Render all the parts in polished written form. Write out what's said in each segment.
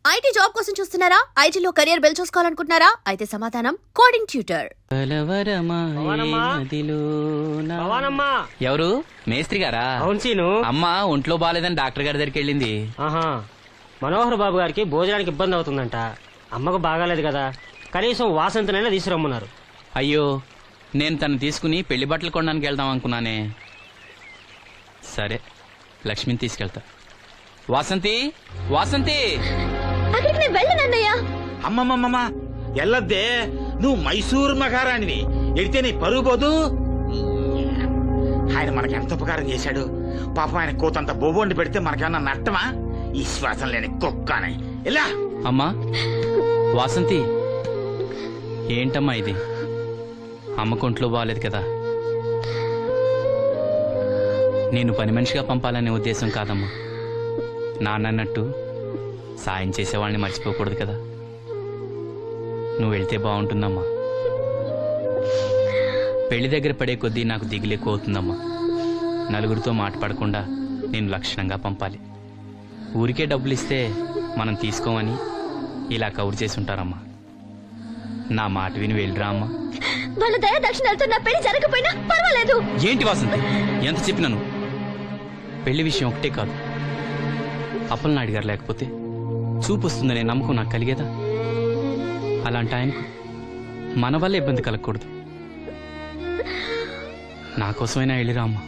IT job కోసం చూస్తున్నారా? ఐటీలో కెరియర్ బిల్డ్ చూసుకోవాలనుకుంటున్నారా? అయితే సమాధానం కోడింగ్ ట్యూటర్. ఎవరు? మేస్త్రి గారా? అవును సీను. అమ్మ ఒంట్లో బాలేదని డాక్టర్ గారి దగ్గరికి వెళ్ళింది. ఆహా, మనోహర్ బాబు గారికి భోజనానికి ఇబ్బంది అవుతుందంట. అమ్మకు బాగాలేదు కదా, కనీసం వాసంతనైనా తీసుకురమ్మన్నారు. అయ్యో, నేను తను తీసుకుని పెళ్లి బట్టలు కొనడానికి వెళ్దాం అనుకున్నానే. సరే, లక్ష్మిని తీసుకెళ్తా. వాసంతి, వాసంతి! అక్కడికి నేను వెళ్ళనన్నయ్యా. అమ్మమ్మమ్మ ఎల్లద్దే, నువ్వు మైసూర్ మహారాణివి. ఎడితే నీ పరుగు పోదు. ఆయన మనకి ఎంత ఉపకారం చేశాడు. పాపం ఆయన కోతంత బొబ్బొండి పెడితే మనకేమన్నా నష్టమా? ఈ శ్వాసం లేని కుక్కని ఇలా. అమ్మా వాసంతి, ఏంటమ్మా ఇది? అమ్మకొంట్లో బాగాలేదు కదా. నేను పని మనిషిగా పంపాలనే ఉద్దేశం కాదమ్మా. నాన్నన్నట్టు సాయం చేసేవాళ్ళని మర్చిపోకూడదు కదా. నువ్వు వెళ్తే బాగుంటుందమ్మా. పెళ్లి దగ్గర పడే కొద్దీ నాకు దిగులు ఎక్కువ అవుతుందమ్మా. నలుగురితో మాట పడకుండా నేను లక్షణంగా పంపాలి. ఊరికే డబ్బులు ఇస్తే మనం తీసుకోమని ఇలా కవర్ చేసి ఉంటారమ్మా. నా మాట విని వెళ్ళిరా అమ్మా. వాళ్ళ దయ దక్షిణాలతో నా పెళ్లి జరగకపోయినా పర్వాలేదు. ఏంటి వాసంతి, ఎంత చెప్పినాను? పెళ్లి విషయం ఒకటే కాదు, అప్పలనాయుడు గారు లేకపోతే చూపు వస్తుందనే నమ్మకం నాకు కలిగేదా? అలాంటి ఆయనకు మన వల్ల ఇబ్బంది కలగకూడదు. నా కోసమైనా వెళ్ళిరా అమ్మా.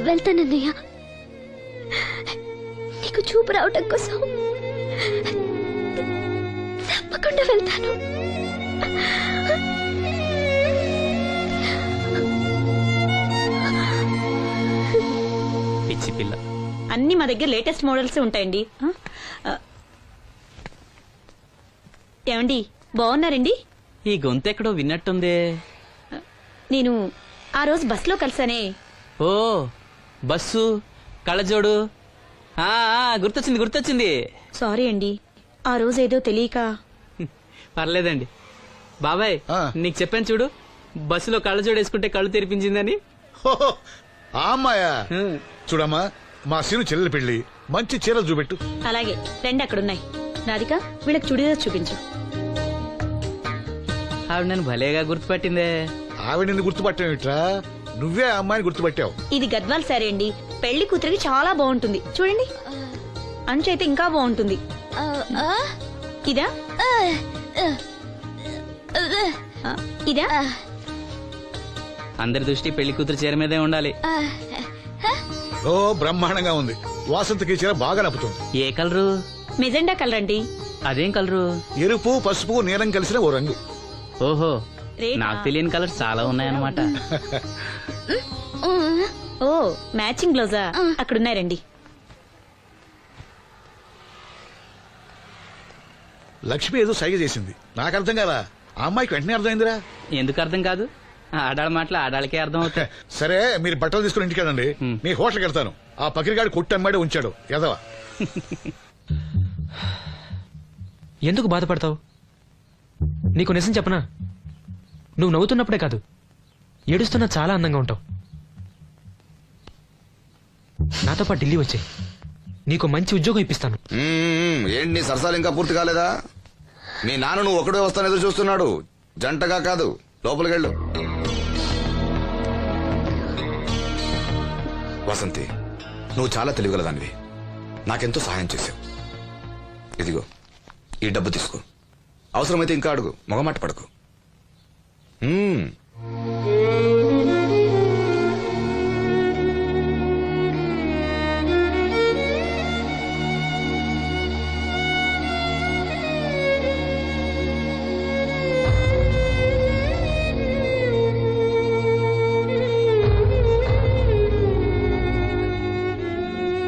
వెళ్తానన్నయ్య, నీకు చూపు రావటం కోసం తప్పకుండా వెళ్తాను. పిచ్చి పిల్ల. అన్ని మా దగ్గర లేటెస్ట్ మోడల్స్ ఉంటాయండి. ఏమండి, బాగున్నారండి? ఈ గొంతు ఎక్కడో విన్నట్టుందే. నేను ఆ రోజు బస్సులో కలిసానే. ఓ, బస్సు, కళ్ళజోడు. గుర్తొచ్చింది గుర్తొచ్చింది. సారీ అండి, ఆ రోజు ఏదో తెలియక. పర్లేదండి. బాబాయ్, నీకు చెప్పాను చూడు, బస్సులో కళ్ళజోడు వేసుకుంటే కళ్ళు తెరిపించిందని. ఆ అమ్మాయా? చూడమ్మా, మా సీను చెల్లెలు పెళ్లి, మంచి చీరలు చూపెట్టు. అలాగే, రెండు అక్కడున్నాయి. రాధిక, వీళ్ళకి చుడిదార్ చూపించు. ఆవిడ నన్ను భలేగా గుర్తుపట్టిందే. ఆవిడ నిన్ను గుర్తుపట్టావిట్రా? నువ్వే ఆ అమ్మాయిని గుర్తుపట్టావు. ఇది గద్వాల్ సారీ అండి, పెళ్లి కూతురికి చాలా బాగుంటుంది. చూడండి, అంచు అయితే ఇంకా బాగుంటుంది. ఇదా ఇదా? అందరి దృష్టి పెళ్లి కూతురు చీర మీదే ఉండాలి. ఓ, బ్రహ్మాండంగా ఉంది. వాసంతకి చీర బాగా నప్పుతుంది. ఏ కలరు? మెజెండా కలర్ అండి. అదేం కలరు? ఎరుపు, పసుపు, నీలం కలిసిన ఓ రంగు. ఓహో, నాకు తెలియని కలర్స్ చాలా ఉన్నాయన్నమాట. ఓ, మ్యాచింగ్ బ్లౌజా? అక్కడున్నాయి, రండి. లక్ష్మి ఏదో సైగ చేసింది, నాకు అర్థం కదా. ఆ అమ్మాయికి వెంటనే అర్థమైందిరా. ఎందుకు అర్థం కాదు? ఆడాళ్ళ మాటలు ఆడాళ్ళకే అర్థం అవుతాయి. సరే, మీరు బట్టలు తీసుకుని ఇంటికి వెళ్ళండి. నీ హోటల్కి వెళ్తాను. ఆ పకిరిగాడు కొట్టు అమ్మాడే ఉంచాడు ఎదవా. ఎందుకు బాధపడతావు? నీకు నిజం చెప్పనా, నువ్వు నవ్వుతున్నప్పుడే కాదు, ఏడుస్తున్నా చాలా అందంగా ఉంటావు. నాతో పాటు ఢిల్లీ వచ్చాయి, నీకు మంచి ఉద్యోగం ఇప్పిస్తాను. ఏంటి నీ సరసాలు ఇంకా పూర్తి కాలేదా? మీ నాన్న నువ్వు ఒకడే వస్తాను ఎదురు చూస్తున్నాడు, జంటగా కాదు. లోపలికెళ్ళు. వసంతి, నువ్వు చాలా తెలివిగలదానివి. నాకెంతో సహాయం చేసావు. ఇదిగో ఈ డబ్బు తీసుకో. అవసరమైతే ఇంకా అడుగు, మొగమాట పడకు.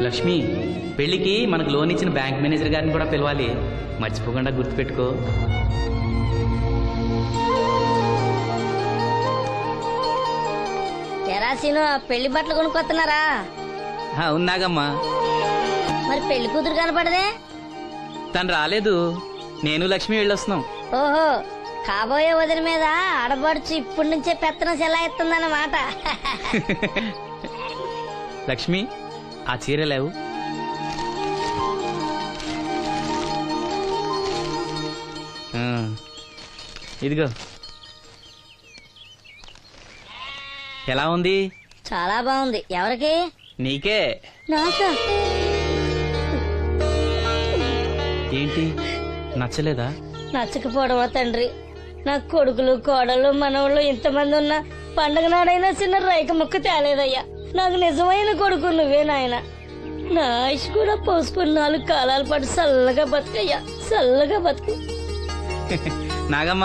లక్ష్మి, పెళ్లికి మనకు లోన్ ఇచ్చిన బ్యాంక్ మేనేజర్ గారిని కూడా పిలవాలి. మర్చిపోకుండా గుర్తుపెట్టుకో. ఎరాసీను, పెళ్లి బట్టలు కొనుక్కొస్తున్నారా? ఉన్నాగమ్మా. మరి పెళ్లి కూతురు కనపడదే? తను రాలేదు, నేను లక్ష్మి వెళ్ళొస్తున్నాం. ఓహో, కాబోయే వదిన మీద ఆడబడుచు ఇప్పటి నుంచే పెత్తనం చెలాయిస్తుందన్నమాట. లక్ష్మి, ఆ చీర లేవు. ఇదిగో. ఎలా ఉంది? చాలా బాగుంది. ఎవరికి? నీకే. నాకా? ఏంటి నచ్చలేదా? నచ్చకపోవడమా తండ్రి? నా కొడుకులు కోడలు మనవాళ్ళు ఇంతమంది ఉన్నా పండగ నాడైనా చిన్న రైక ముక్క తేలేదయ్యా. నాకు నిజమైన కొడుకు నువ్వే నాయన. నా ఆయుష్ కూడా పోసుకుని 4 కాలాల పాటు చల్లగా బతుకయ్యా, చల్లగా బతుకు. నాగమ్మ,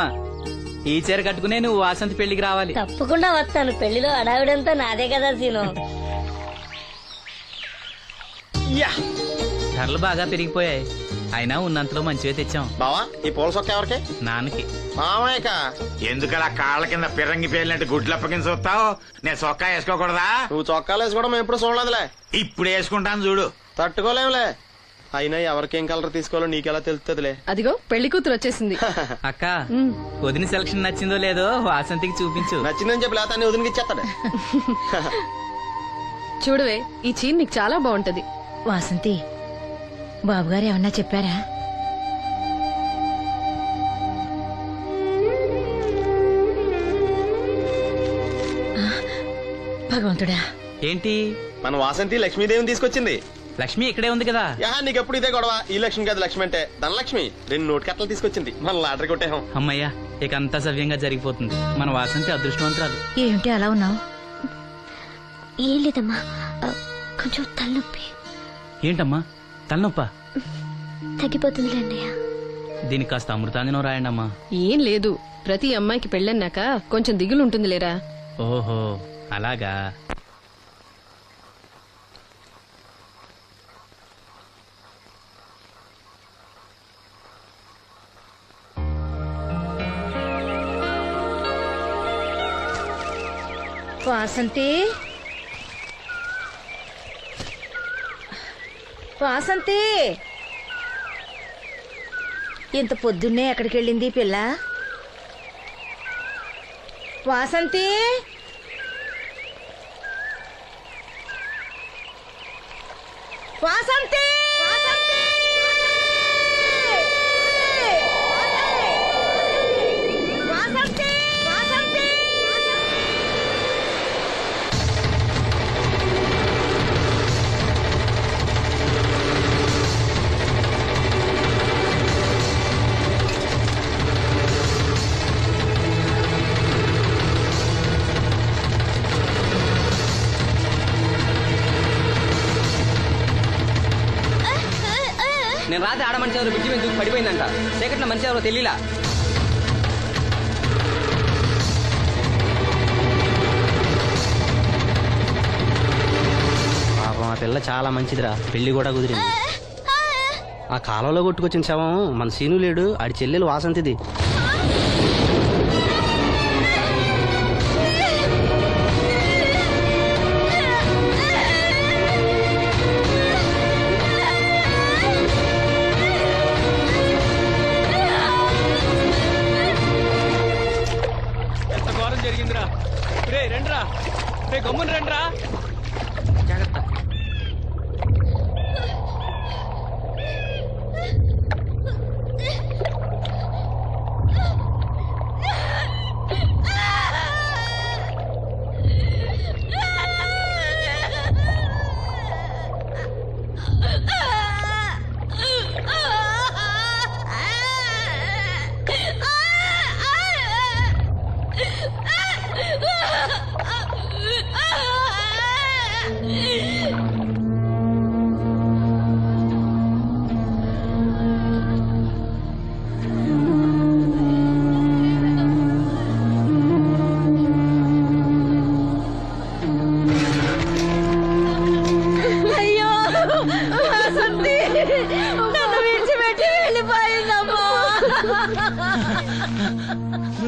ఈ చీర కట్టుకునే నువ్వు వాసంతి పెళ్లికి రావాలి. తప్పకుండా వస్తాను. పెళ్లిలో అడావిడంతా నాదే కదా సీను. ధరలు బాగా పెరిగిపోయాయి. అయినా ఉన్నంతలో మంచిగా తెచ్చాం. బావా, ఈ పూల సొక్క ఎవరికి? నాన్నకి. మామయ్యక. ఎందుకలా కాళ్ళ కింద పిరంగి పేలినట్టు గుడ్లు అప్పకింద చూస్తావు? నేను చొక్కా వేసుకోకూడదా? నువ్వు చొక్కాలు వేసుకోవడం మేము ఎప్పుడు చూడలేదులే. ఇప్పుడు వేసుకుంటాను చూడు. తట్టుకోలేములే. అయినా ఎవరికేం కలర్ తీసుకోవాలో నీకెలా తెలుస్తుందిలే. అదిగో పెళ్లి కూతురు వచ్చేసింది. అక్క, వదిన సెలక్షన్ నచ్చిందో లేదో వాసంతికి చూపించు. నచ్చిందని చెప్పి లేత వదిలికి ఇచ్చేస్తాడు. చూడవే, ఈ చీర నీకు చాలా బాగుంటది. వాసంతి, బాబుగారు ఏమన్నా చెప్పారా? భగవంతుడా. ఏంటి? మన వాసంతి లక్ష్మీదేవిని తీసుకొచ్చింది. లక్ష్మి ఇక్కడే ఉంది కదా. యా, నీకెప్పుడు ఇదే గొడవ. ఈ లక్ష్మి కాదు, లక్ష్మి అంటే ధనలక్ష్మి. 2 నోటు కట్టలు తీసుకొచ్చింది. మన లాటరీ కొట్టేహం. అమ్మయ్యా, ఇక అంతా సవ్యంగా జరిగిపోతుంది. మన వాసంతి అదృష్టవంతురాలు. ఏమిటి అలా ఉన్నావు? ఏం లేదమ్మా, కొంచెం తలనొప్పి. ఏంటమ్మా తలనొప్ప? తగ్గిపోతుంది అన్నయ్య. దీనికి కాస్త అమృతాంజనం రాయండి అమ్మా. ఏం లేదు, ప్రతి అమ్మాయికి పెళ్ళన్నాక కొంచెం దిగులు ఉంటుంది లేరా. ఓహో, అలాగా. వాసంతి, వాసంతి, ఇంత పొద్దున్నే ఎక్కడికి వెళ్ళింది పిల్ల? వాసంతి, వాసంతి, వాసంతి, వాసంతి. నేను రాత్రి ఆడ మనిషి ఎవరు బ్రిడ్జి మీద దూకి పడిపోయిందంట. చీకట్లో మనిషి ఎవరో తెలియలా. పాపం ఆ పిల్ల చాలా మంచిదిరా. పెళ్లి కూడా కుదిరింది. ఆ కాలంలో కొట్టుకొచ్చిన శవం మన సీను లేడు, ఆడి చెల్లెలు వాసంతిది. జరిగిందిరా. రే రండ్రా, రే గమ్మున రండ్రా. జాగ్రత్త.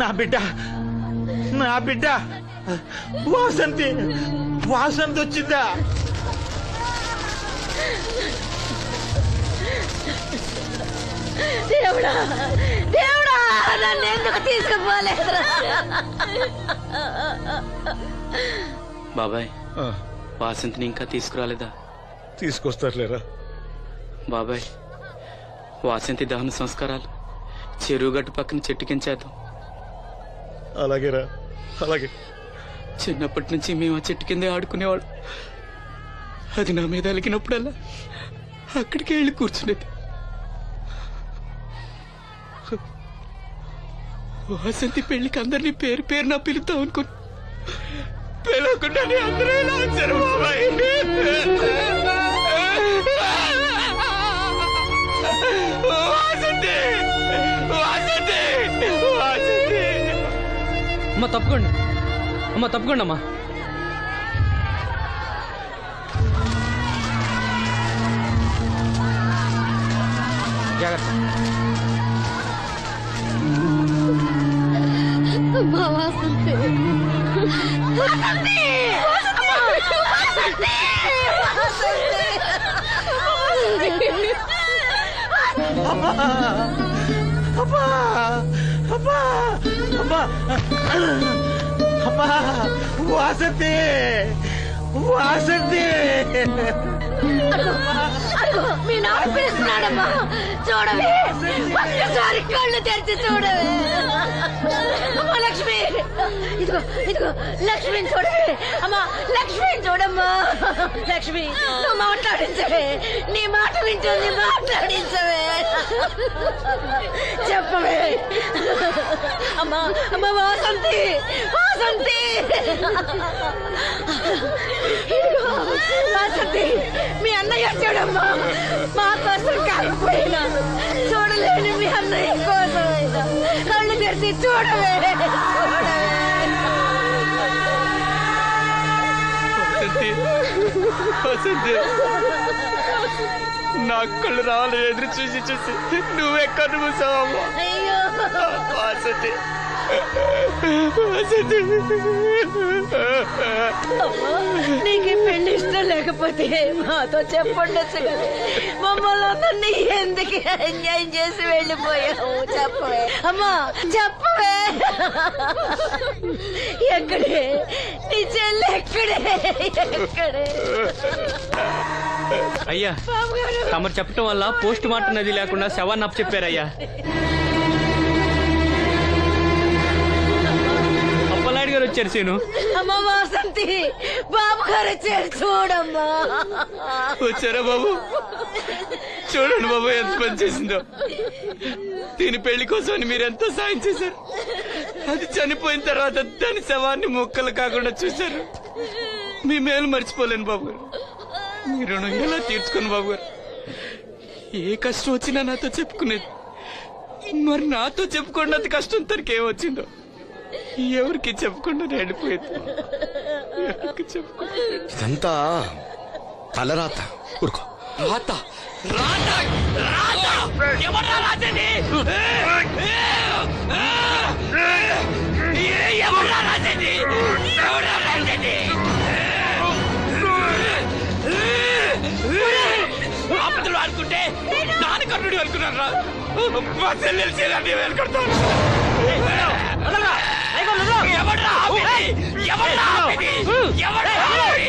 నా బిడ్డ, నా బిడ్డ వాసంతి, వాసంతి వచ్చిందా? దేవుడా, దేవుడా, నన్ను ఎందుకు తీసుకుపోలేదురా? బాబాయ్, వాసంతిని ఇంకా తీసుకురాలేదా? తీసుకొస్తారులేరా. బాబాయ్, వాసంతి దహన సంస్కారాలు చెరువు గట్టు పక్కన చెట్టు కించేద్దాం. అలాగేరా, అలాగే. చిన్నప్పటి నుంచి మేము ఆ చెట్టు కిందే ఆడుకునేవాడు. అది నా మీద అలిగినప్పుడల్లా అక్కడికే వెళ్ళి కూర్చునేది. వాసంతి పెళ్లికి అందరినీ పేరు పేరున పిలుద్దాం అనుకుని పిలవకుండానే అందరూ ఇలా వచ్చారు బాబాయ్. వాసంతి, వాసంతి, వాసంతి. అమ్మ తప్పుకోండి, అమ్మ తప్పుకోండి అమ్మా. జాగ్రత్త. వాసంతి, వాసంతి. మీ నాన్న పిలుస్తున్నాడమ్మా, చూడవే, ఒక్కసారి కళ్ళు తెరిచి చూడవే. అమ్మా లక్ష్మి, ఇదిగో ఇదిగో లక్ష్మిని చూడవే. అమ్మా లక్ష్మిని చూడమ్మా. లక్ష్మి, నువ్వు మాట్లాడించవే, నీ మాట వింటుంది, మాట్లాడించవే, చెప్పవే. అమ్మా అమ్మ వాసంతి, వాసంతి, వాసంతి, మీ అన్నయ్య చూడమ్మా. మా కోసం కాకపోయినా చూడలేని మీ అన్నయ్య కోసమైనా కళ్ళు తెరిచి చూడవే, చూడవే. వసంతి, నా కళ్ళు రావాలి ఎదురు చూసి చూసి నువ్వెక్కడ మూసావమ్మా. అయ్యో వసంతి, వసంతి. నీకు పెళ్లి ఇష్టం లేకపోతే మాతో చెప్పండొచ్చు కదా. మమ్మల్ని అందరినీ ఎందుకు ఎంజాయ్ చేసి వెళ్ళిపోయావు, చెప్పవే. అమ్మా చెప్పవే. ఎక్కడే నీ చెల్లి, ఎక్కడే, ఎక్కడే. అయ్యా, తమరు చెప్పటం వల్ల పోస్ట్ మార్టం నది లేకుండా శవాన్ని అప్పచెప్పారయ్యా. అప్పలాడి గారు వచ్చారు సీను. అమ్మ వాసంతి, బాబు గారు వచ్చారు, చూడమ్మా. వచ్చారా బాబు? చూడండి బాబు ఎంత పని చేసిందో. దీని పెళ్లి కోసం మీరెంతో సాయం చేశారు. అది చనిపోయిన తర్వాత దాని శవాన్ని మొక్కలు కాకుండా చూశారు. మీ మేలు మర్చిపోలేను బాబు గారు. మీ రుణం ఎలా తీర్చుకోను బాబు గారు. ఏ కష్టం వచ్చినా నాతో చెప్పుకునేది. మరి నాతో చెప్పుకున్నంత కష్టం తనకి ఏమొచ్చిందో ఎవరికి చెప్పకుండా వెళ్ళిపోయేది. ఎవరికి చెప్పకుండా. ఇదంతా తలరాత. ఊరుకో. రాత, రాత, రాత. ఎవరా రాజని? ఎవరా రాజని? ఎవరా రాజని? ఆపదలు అనుకుంటే నాన్న కర్ణుడు అనుకున్నారా? మా చెల్లెలు చెల్లి వెనుకడతాను. ఎవడ్రా ఆపేది? ఎవడ్రా ఆపేది? ఎవడ్రా ఆపేది?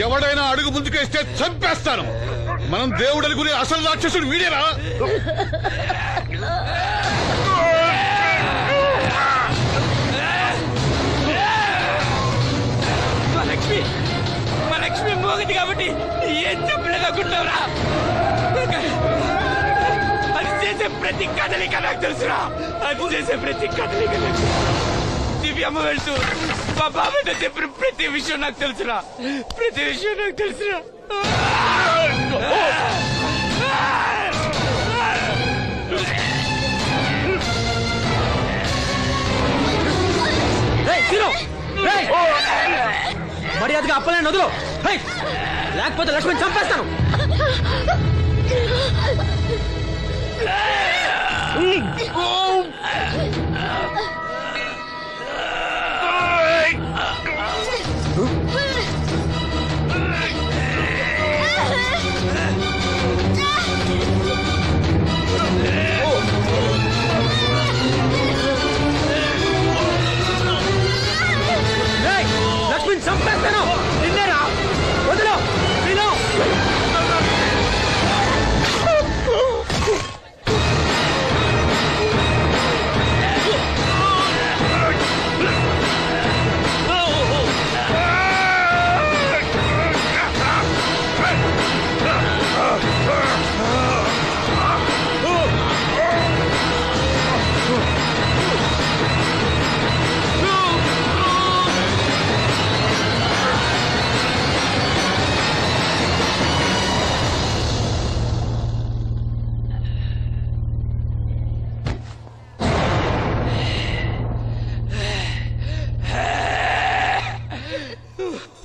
ఎవడైనా అడుగు ముందుకేస్తే చంపేస్తాను. మనం దేవుడు అనుకునే అసలు రాక్షసుడు వీడేరా. మా లక్ష్మి మోగది కాబట్టి ఏం చెప్పలేదనుకుంటావురా? అది చేసే ప్రతి కదలిక నాకు తెలుసురా. అది చేసే ప్రతి కదలిక నాకు. దివ్యమ్మ వెళ్తూ మా బాబాయ్తో చెప్పిన ప్రతి విషయం నాకు తెలుసురా. ప్రతి విషయం నాకు తెలుసురా. మర్యాదగా అప్పలేని వదులు, లేకపోతే లక్ష్మణ్ చంపేస్తాను.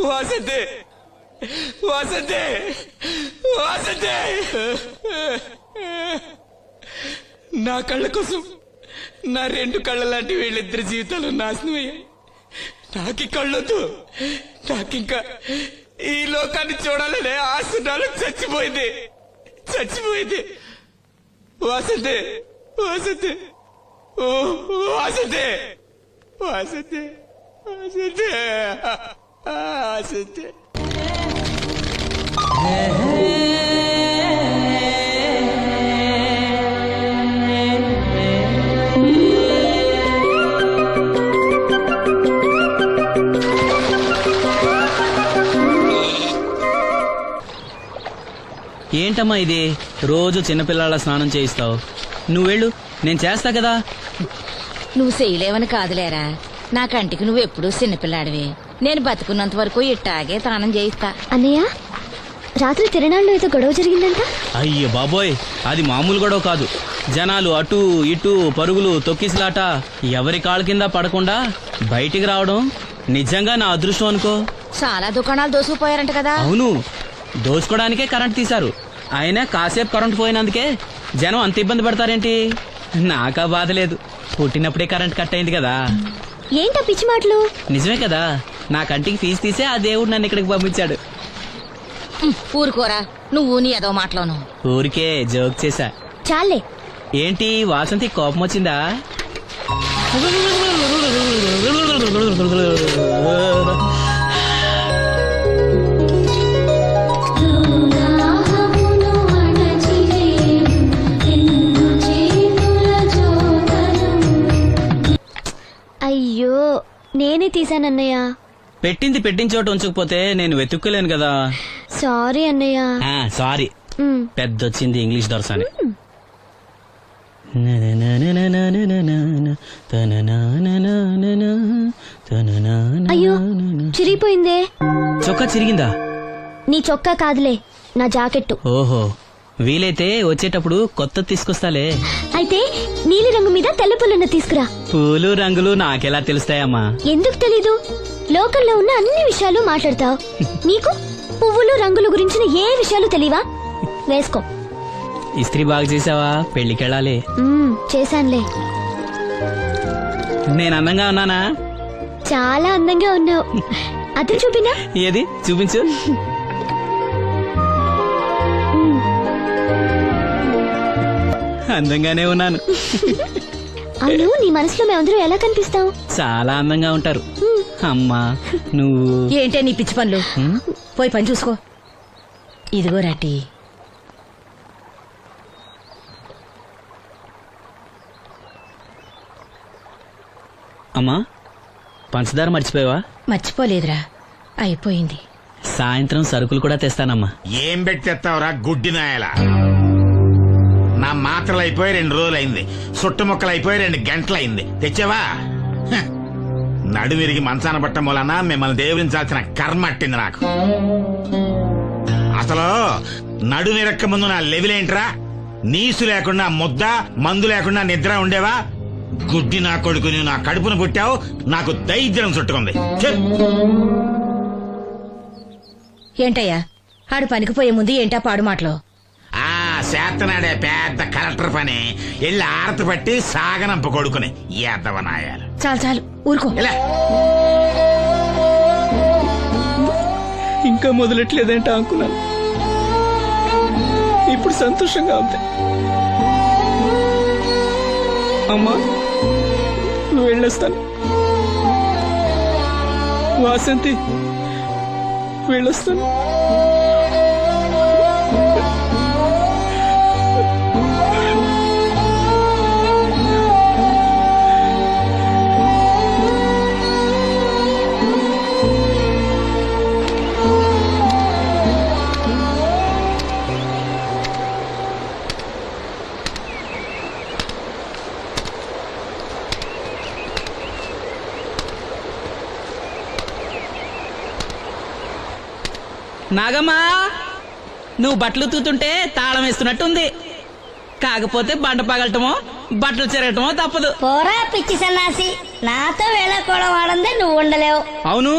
వాసంతి వాసంతి వాసంతి నా కళ్ళ కోసం నా 2 కళ్ళ లాంటి వీళ్ళిద్దరి జీవితాలు నాశనం అయ్యాయి. నాకి కళ్ళొద్దు, నాకింకా ఈ లోకాన్ని చూడాలనే ఆశ నాలో చచ్చిపోయింది. వాసంతి వాసంతి ఓ వాసంతి వాసంతి వాసంతి వాసంతి. ఏంటమ్మా ఇది, రోజు చిన్నపిల్లల స్నానం చేయిస్తావు? నువ్వెళ్ళు, నేను చేస్తా కదా. నువ్వు చేయలేవని కాదులేరా, నా కంటికి నువ్వు ఎప్పుడూ చిన్నపిల్లాడివి. నేను బతుకున్నంత వరకు ఇట్టాగే తానం చేయిస్తా. అన్నయ్య, రాత్రి తిరణాల్లో ఏదో గొడవ జరిగిందంట. అయ్యో బాబోయ్, అది మామూలు గొడవ కాదు. జనాలు అటు ఇటు పరుగులు, తొక్కిసలాట, ఎవరి కాళ్ళ కింద పడకుండా బయటికి రావడం నిజంగా నా అదృష్టం అనుకో. చాలా దుకాణాలు దోసుకుపోయారంట కదా. అవును, దోచుకోవడానికే కరెంట్ తీశారు. అయినా కాసేపు కరెంట్ పోయినందుకే జనం అంత ఇబ్బంది పడతారేంటి? నాకా బాధ లేదు, పుట్టినప్పుడే కరెంట్ కట్ అయింది కదా. ఏంటా పిచ్చి మాటలు? నిజమే కదా, నా కంటికి ఫీజు తీసే ఆ దేవుడు నన్ను ఇక్కడికి పంపించాడు. ఊరుకోరా, నువ్వు నీ ఏదో మాటలోను. ఊరికే జోక్ చేశా. చాలే. ఏంటి వాసంతి, కోపం వచ్చిందా? అయ్యో, నేనే తీసానన్నయ్య. పెట్టింది పెట్టిన చోట ఉంచకపోతే నేను వెతుక్కోలేను కదా. సారీ అన్నయ్య. సారీ. పెద్దొచ్చింది ఇంగ్లీష్ దొరసాని. అయ్యో, చిరిగిపోయిందే. చొక్కా చిరిగిందా? నీ చొక్కా కాదులే, నా జాకెట్టు. ఓహో, వీలైతే వచ్చేటప్పుడు కొత్త తీసుకొస్తాలే. అయితే నీలి రంగు మీద తెల్ల పుల్లన్న తీసుకురా. పూలు రంగులు నాకెలా తెలుస్తాయమ్మా? ఎందుకు తెలీదు? లోకల్లో ఉన్న అన్ని విషయాలు మాట్లాడతావు. నీకు పువ్వులు రంగుల గురించిన ఏ విషయాలు తెలియవా? వేసుకో. ఇస్త్రీ బాగా చేసావా? పెళ్లికెళ్ళాలి. చేశానులే. నేను అందంగా ఉన్నానా? చాలా అందంగా ఉన్నావు. అది చూపినా? ఏది చూపించు. అందంగానే ఉన్నాను. అవును, నీ మనసులో మేమందరూ ఎలా కనిపిస్తావు? చాలా అందంగా ఉంటారు. అమ్మా నువ్వు ఏంటే నీ పిచ్చి పనులు? పోయి పని చూసుకో. ఇదిగో రాటి. అమ్మా, పంచదార మర్చిపోయావా? మర్చిపోలేదురా, అయిపోయింది. సాయంత్రం సరుకులు కూడా తెస్తానమ్మా. ఏం పెట్టి తెస్తావురా గుడ్డి నాయలా? నా మాత్రలు అయిపోయి 2 రోజులైంది, సుట్టుముక్కలు అయిపోయి 2 గంటలైంది. తెచ్చావా? నడుమిరిగి మంచాన పట్ట మూలన మిమ్మల్ని దేవుడించాల్సిన కర్మ అట్టింది నాకు. అసలు నడుమిరక్క ముందు నా లెవెలేంట్రా? నీసు లేకుండా ముద్ద, మందు లేకుండా నిద్ర ఉండేవా? గుడ్డి నా కొడుకు, నువ్వు నా కడుపును పుట్టావు, నాకు దైద్యం చుట్టుకుంది. ఏంటయ్యా, ఆడు పనికి పోయే ముందు ఏంటా పాడు మాటలు? చేతనాడే పెద్ద కలెక్టర్ పని, వెళ్ళి ఆరతి పట్టి సాగనంప కొడుకుని ఎద్దవనాయాలు. చాలు చాలు, ఊరుకో. ఇంకా మొదలెట్లేదంటే అనుకున్నాను. ఇప్పుడు సంతోషంగా ఉంది. అమ్మా, నువ్వు వెళ్ళొస్తాను. వాసంతి, వెళ్ళొస్తాను. నాగమ్మా, నువ్వు బట్టలు తూతుంటే తాళం వేస్తున్నట్టుంది. కాకపోతే బండ పగలటమో బట్టలు చెరగటమో తప్పదు. పోరా పిచ్చి సన్నాసి, నాతో వేళకోవడం వాడందే నువ్వు ఉండలేవు. అవును,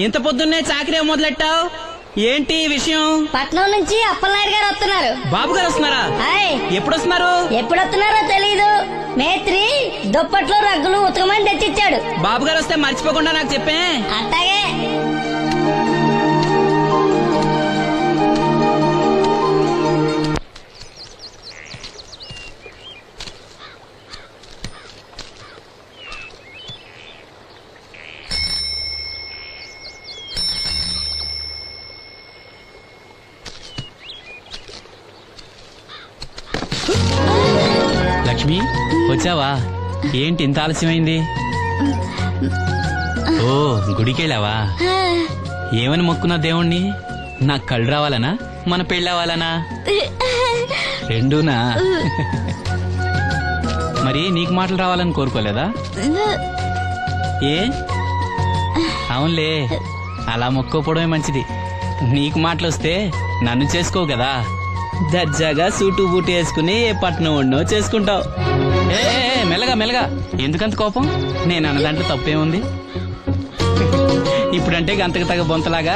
ఇంత పొద్దున్నే చాకరీ మొదలెట్టావు, ఏంటి విషయం? పట్నం నుంచి అప్పలనాయుడు గారు వస్తున్నారు. బాబు గారు వస్తున్నారా? హాయ్. ఎప్పుడు వస్తున్నారు? ఎప్పుడు వస్తున్నారో తెలీదు. మేత్రి దుప్పట్లో రగ్గులు ఉతకమని తెచ్చిచ్చాడు. బాబు గారు వస్తే మర్చిపోకుండా నాకు చెప్పే. అట్టాగే. లక్ష్మి వచ్చావా? ఏంటి ఇంత ఆలస్యమైంది? ఓ గుడికెళ్ళావా? ఏమని మొక్కున్నా దేవుణ్ణి? నాకు కళ్ళు రావాలనా, మన పెళ్ళవాలనా? రెండూనా? మరి నీకు మాటలు రావాలని కోరుకోలేదా? ఏ అవునులే, అలా మొక్కోపోవడమే మంచిది. నీకు మాటలు వస్తే నన్ను చేసుకోవు కదా, దర్జాగా సూటు బూటు వేసుకుని ఏ పట్నం ఉండో చేసుకుంటావు. ఏ మెల్లగా మెల్లగా, ఎందుకంత కోపం? నేను అన్న దాంట్లో తప్పేముంది? ఇప్పుడంటే గంతకు తగ్గ బొంతలాగా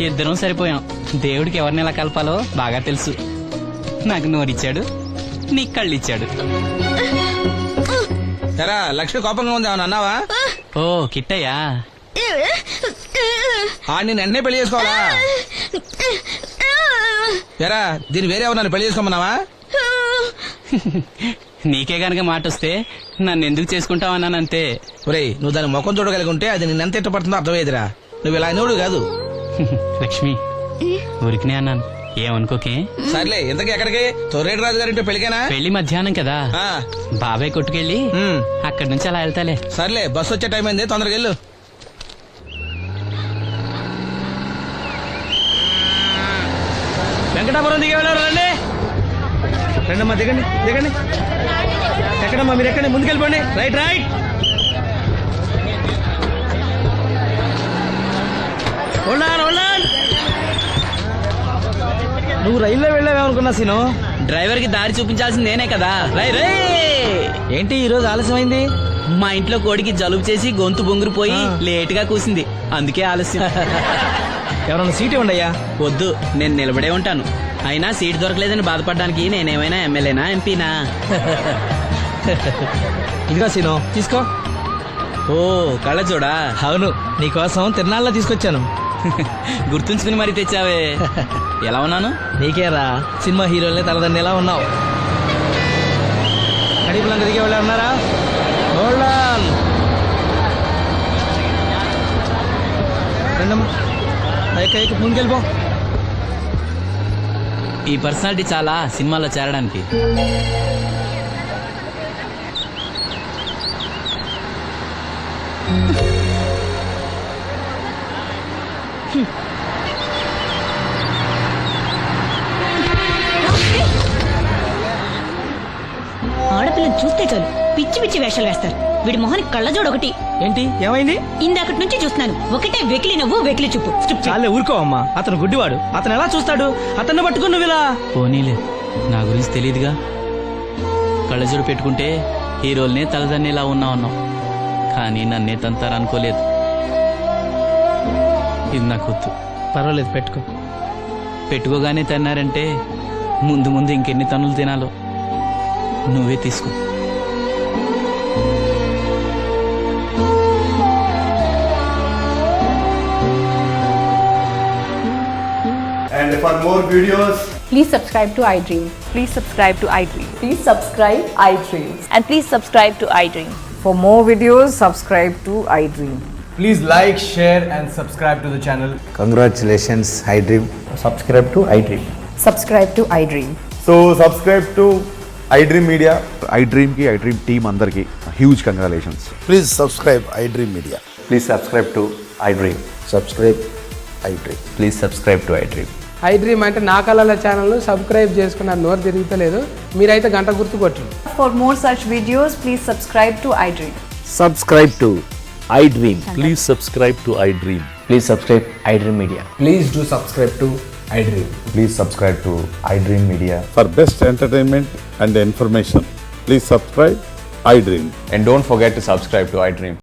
ఇద్దరం సరిపోయాం. దేవుడికి ఎవరిని ఎలా కలపాలో బాగా తెలుసు. నాకు నోరిచ్చాడు, నీకు కళ్ళు ఇచ్చాడు. లక్ష్మి కోపంగా ఉంది ఏమన్నా అన్నావా? ఓ కిట్టయ్యా, నేను వెంటనే పెళ్లి చేసుకోవాలా? ఎరా దీని వేరే ఎవరు నన్ను పెళ్లి చేసుకోమన్నావా? నీకే గనక మాట వస్తే నన్ను ఎందుకు చేసుకుంటావన్నానంతే. ఒరేయ్, నువ్వు దాని ముఖం చూడగలిగి ఉంటే అది నిన్నెంత ఇష్టపడుతుందో అర్థమయ్యేదిరా. నువ్వు ఇలా అనేవాడు కాదు. లక్ష్మి ఊరికినే అన్నాను, ఏమనుకోకే. సర్లే, ఇంతకీ ఎక్కడికి? తొర్రేడు రాజు గారింటే పెళ్ళికేనా? పెళ్లి మధ్యాహ్నం కదా, బాబాయ్ కొట్టుకెళ్ళి అక్కడి నుంచి అలా వెళ్తాలే. సర్లే, బస్సు వచ్చే టైం అయింది, తొందరగా వెళ్ళు. వెంకటాపురం దిగే వెళ్ళారు. రండి రండమ్మా, దిగండి దిగండి. ఎక్కడమ్మా మీరు? ఎక్కండి, ముందుకెళ్ళిపోండి. Right right. నువ్వు రైల్లో వెళ్ళావేమనుకున్నా సీను. డ్రైవర్ కి దారి చూపించాల్సింది నేనే కదా. రై రై. ఏంటి ఈ రోజు ఆలస్యమైంది? మా ఇంట్లో కోడికి జలుబు చేసి గొంతు బొంగురుపోయి లేట్ గా కూసింది, అందుకే ఆలస్యం. ఎవరన్నా సీట్ ఇవ్వండి అయ్యా. వద్దు, నేను నిలబడే ఉంటాను. అయినా సీట్ దొరకలేదని బాధపడడానికి నేనేమైనా ఎమ్మెల్యేనా, ఎంపీనా? ఇదిగా సీను, తీసుకో. ఓ కళ్ళ చూడా. అవును, నీకోసం తిరునాళ్ళ తీసుకొచ్చాను. గుర్తుంచుకుని మరి తెచ్చావే. ఎలా ఉన్నాను? నీకేరా, సినిమా హీరోలనే తలదండి ఎలా ఉన్నావు. కడిపులంక దిగే వాళ్ళు ఉన్నారా? రండమ్మా, ముందుకెళ్ళిపో. ఈ పర్సనాలిటీ చాలా సినిమాలో చేరడానికి. ఆడపిల్లని చూస్తే చాలు పిచ్చి పిచ్చి వేషాలు వేస్తారు. వీడి మొహానికి కళ్ళజోడు ఒకటి. ఏంటి ఏమైంది? ఇందాకటి నుంచి చూస్తున్నాను, ఒకటే వెకిలి నవ్వు వెకిలి చూపు. చాలే ఊరుకో అమ్మా, అతను గుడ్డివాడు. అతను ఎలా చూస్తాడు? అతన్ని పట్టుకుని నువ్వు ఇలా. పోనీలే, నా గురించి తెలియదుగా. కళ్ళజోడు పెట్టుకుంటే హీరోల్నే తలదన్నేలా ఉన్నావు, కానీ నన్నే తంతారనుకోలేదు. ఇది నాకు వద్దు. పర్వాలేదు, పెట్టుకో. పెట్టుకోగానే తిన్నారంటే ముందు ముందు ఇంకెన్ని తన్నులు తినాలో నువ్వే తీసుకో. And for more videos, please subscribe to iDream. Please subscribe to iDream. Please subscribe iDream. And please subscribe to iDream. For more videos, subscribe to iDream. please like, share and subscribe to the channel. Congratulations, iDream. Subscribe to iDream. Subscribe to iDream. So subscribe to iDream Media. iDream ki iDream team andarki huge congratulations. Please subscribe iDream Media. Please subscribe to iDream. Subscribe iDream. Please subscribe to iDream. iDream అంటే నా కళల channel subscribe చేసుకున్న నోరు తిరుగుతలేదు, మీరైతే గంట గుర్తు కొట్టండి. For more such videos, please subscribe to iDream. Subscribe to iDream. Please subscribe to iDream. Please subscribe iDream Media. Please do subscribe to iDream. Please subscribe to iDream Media. For best entertainment and information, please subscribe iDream. And don't forget to subscribe to iDream.